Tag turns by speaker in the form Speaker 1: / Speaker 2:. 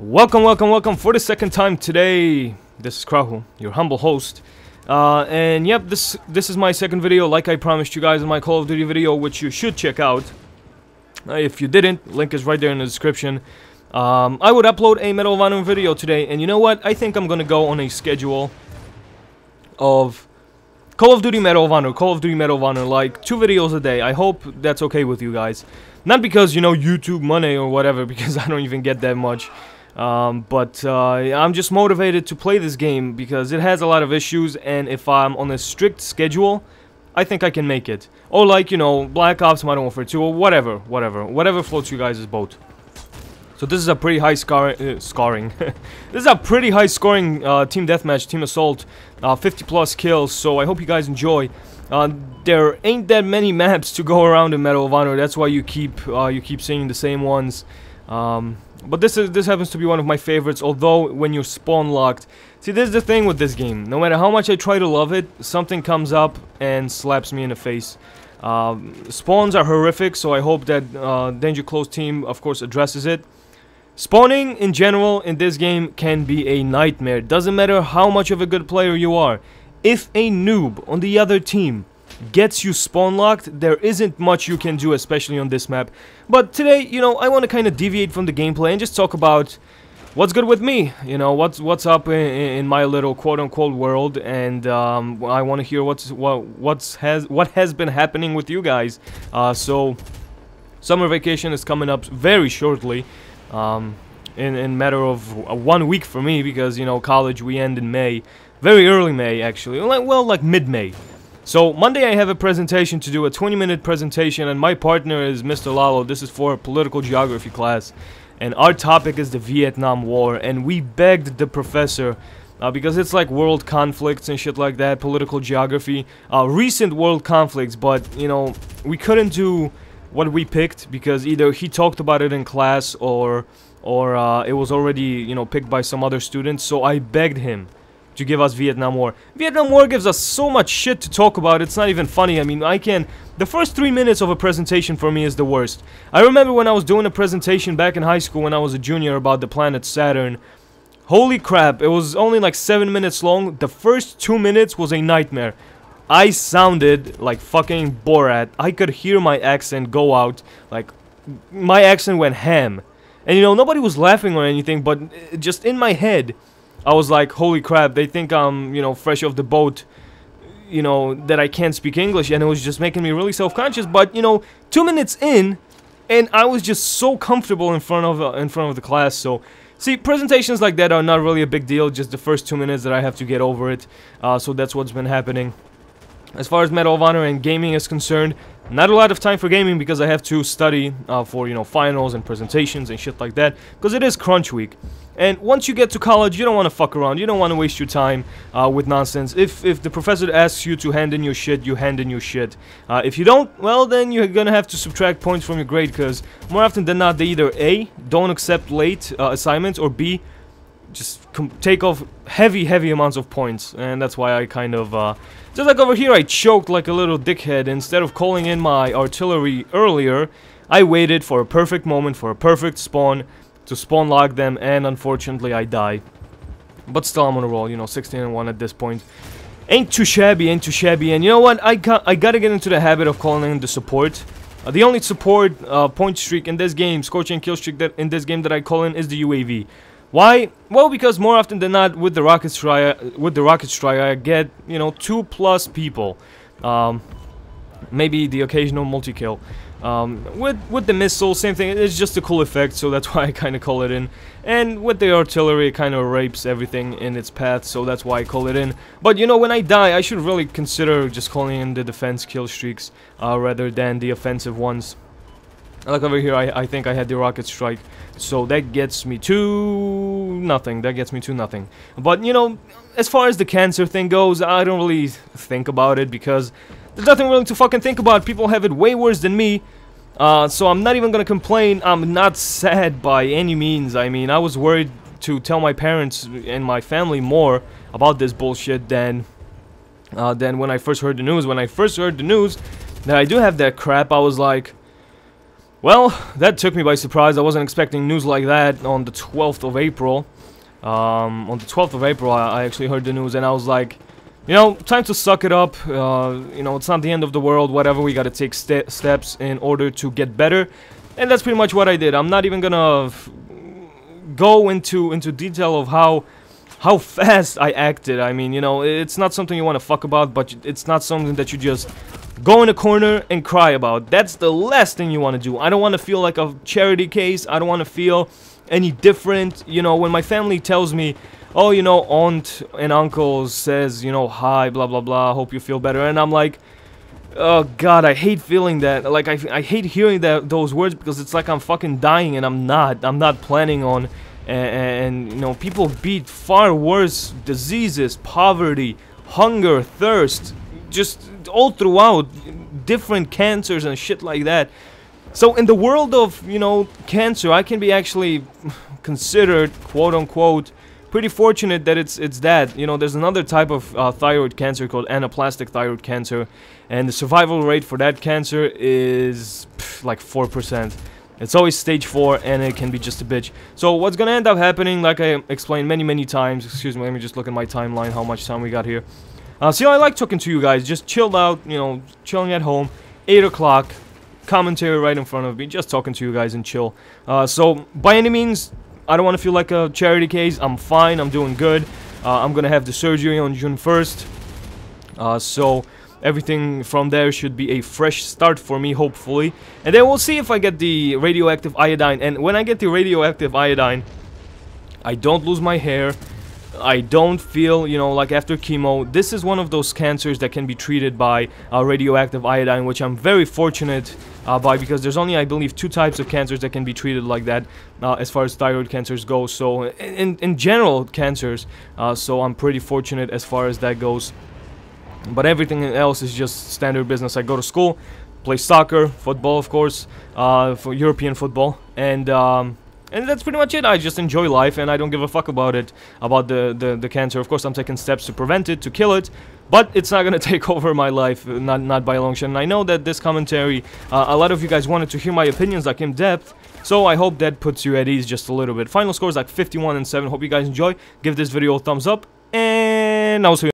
Speaker 1: Welcome for the second time today. This is Krahu, your humble host. And yep, this is my second video, like I promised you guys in my Call of Duty video, which you should check out. If you didn't, link is right there in the description. I would upload a Medal of Honor video today, and you know what? I think I'm gonna go on a schedule of Call of Duty Medal of Honor, like 2 videos a day. I hope that's okay with you guys. Not because, you know, YouTube money or whatever, because I don't even get that much. But I'm just motivated to play this game because it has a lot of issues, and if I'm on a strict schedule, I think I can make it. Or like, you know, Black Ops, Modern Warfare 2, or whatever floats you guys' boat. So this is a pretty high scoring. This is a pretty high scoring team deathmatch, team assault, 50 plus kills. So I hope you guys enjoy. There ain't that many maps to go around in Medal of Honor. That's why you keep seeing the same ones. But this happens to be one of my favorites. Although when you're spawn locked, see, this is the thing with this game. No matter how much I try to love it, something comes up and slaps me in the face. Spawns are horrific, so I hope that Danger Close team, of course, addresses it. Spawning in general in this game can be a nightmare. Doesn't matter how much of a good player you are. If a noob on the other team gets you spawn locked, there isn't much you can do, especially on this map. But today, you know, I want to kind of deviate from the gameplay and just talk about what's good with me. You know, what's up in my little quote-unquote world, and I want to hear what has been happening with you guys. So summer vacation is coming up very shortly. In matter of 1 week for me, because, you know, college we end in May, very early May actually, like mid-May. So Monday I have a presentation to do, a 20-minute presentation, and my partner is Mr. Lalo. This is for a political geography class, and our topic is the Vietnam War, and we begged the professor, because it's like world conflicts and shit like that, political geography, recent world conflicts, but, you know, we couldn't do what we picked because either he talked about it in class or it was already, you know, picked by some other students. So I begged him to give us Vietnam War. Vietnam War gives us so much shit to talk about, it's not even funny. I mean, the first 3 minutes of a presentation for me is the worst. I remember when I was doing a presentation back in high school when I was a junior about the planet Saturn. Holy crap, it was only like 7 minutes long. The first 2 minutes was a nightmare. I sounded like fucking Borat. I could hear my accent go out, like, my accent went ham. And, you know, nobody was laughing or anything, but just in my head, I was like, holy crap, they think I'm, you know, fresh off the boat, you know, that I can't speak English, and it was just making me really self-conscious. But, you know, 2 minutes in, and I was just so comfortable in front of the class. So, see, presentations like that are not really a big deal, just the first 2 minutes that I have to get over it. So that's what's been happening. As far as Medal of Honor and gaming is concerned, not a lot of time for gaming because I have to study for, you know, finals and presentations and shit like that, because it is crunch week. And once you get to college, you don't want to fuck around, you don't want to waste your time with nonsense. If the professor asks you to hand in your shit, you hand in your shit. If you don't, well, then you're gonna have to subtract points from your grade, because more often than not, they either A, don't accept late assignments, or B, just take off heavy amounts of points. And that's why I kind of just like over here, I choked like a little dickhead. Instead of calling in my artillery earlier, I waited for a perfect moment, for a perfect spawn, to spawn lock them, and unfortunately I die. But still, I'm on a roll, you know, 16-1 at this point. Ain't too shabby, and you know what, I gotta get into the habit of calling in the support. The only support point streak in this game, scorching kill streak in this game that I call in, is the UAV. Why? Well, because more often than not, with the rocket strike, I get, you know, 2+ people. Maybe the occasional multi-kill. With the missile, same thing. It's just a cool effect, so that's why I kind of call it in. And with the artillery, it kind of rapes everything in its path, so that's why I call it in. But, you know, when I die, I should really consider just calling in the defense kill streaks rather than the offensive ones. Like over here, I think I had the rocket strike, so that gets me to nothing. But, you know, as far as the cancer thing goes, I don't really think about it because there's nothing really to fucking think about. People have it way worse than me, so I'm not even gonna complain. I'm not sad by any means. I mean, I was worried to tell my parents and my family more about this bullshit than when I first heard the news. When I first heard the news that I do have that crap, I was like, Well, that took me by surprise. I wasn't expecting news like that on the 12th of April. On the 12th of April, I actually heard the news, and I was like, you know, time to suck it up. You know, it's not the end of the world, whatever. We gotta take steps in order to get better. And that's pretty much what I did. I'm not even gonna go into detail of how fast I acted. I mean, you know, it's not something you want to fuck about, but it's not something that you just go in a corner and cry about. That's the last thing you want to do. I don't want to feel like a charity case. I don't want to feel any different. You know, when my family tells me, oh, you know, aunt and uncle says, you know, hi, blah, blah, blah, hope you feel better. And I'm like, oh, God, I hate feeling that. Like, I hate hearing those words, because it's like I'm fucking dying, and I'm not planning on. And you know, people beat far worse diseases, poverty, hunger, thirst, just all throughout, different cancers and shit like that. So in the world of, you know, cancer, I can be actually considered, quote unquote, pretty fortunate that it's that. You know, there's another type of thyroid cancer called anaplastic thyroid cancer, and the survival rate for that cancer is like 4%. It's always stage 4, and it can be just a bitch. So what's gonna end up happening, like I explained many times, excuse me, let me just look at my timeline, how much time we got here. See, I like talking to you guys, just chilled out, you know, chilling at home, 8 o'clock, commentary right in front of me, just talking to you guys and chill. So, by any means, I don't want to feel like a charity case. I'm fine, I'm doing good. I'm gonna have the surgery on June 1st. So everything from there should be a fresh start for me, hopefully. And then we'll see if I get the radioactive iodine. And when I get the radioactive iodine, I don't lose my hair. I don't feel, you know, like after chemo. This is one of those cancers that can be treated by radioactive iodine, which I'm very fortunate by, because there's only, I believe, 2 types of cancers that can be treated like that as far as thyroid cancers go. So in general cancers, so I'm pretty fortunate as far as that goes. But everything else is just standard business. I go to school, play soccer, football, of course, for European football, and that's pretty much it. I just enjoy life, and I don't give a fuck about it, about the cancer. Of course, I'm taking steps to prevent it, to kill it, but it's not gonna take over my life, not by a long shot. And I know that this commentary, a lot of you guys wanted to hear my opinions, like in depth. So I hope that puts you at ease just a little bit. Final score is like 51-7. Hope you guys enjoy. Give this video a thumbs up, and I'll see you.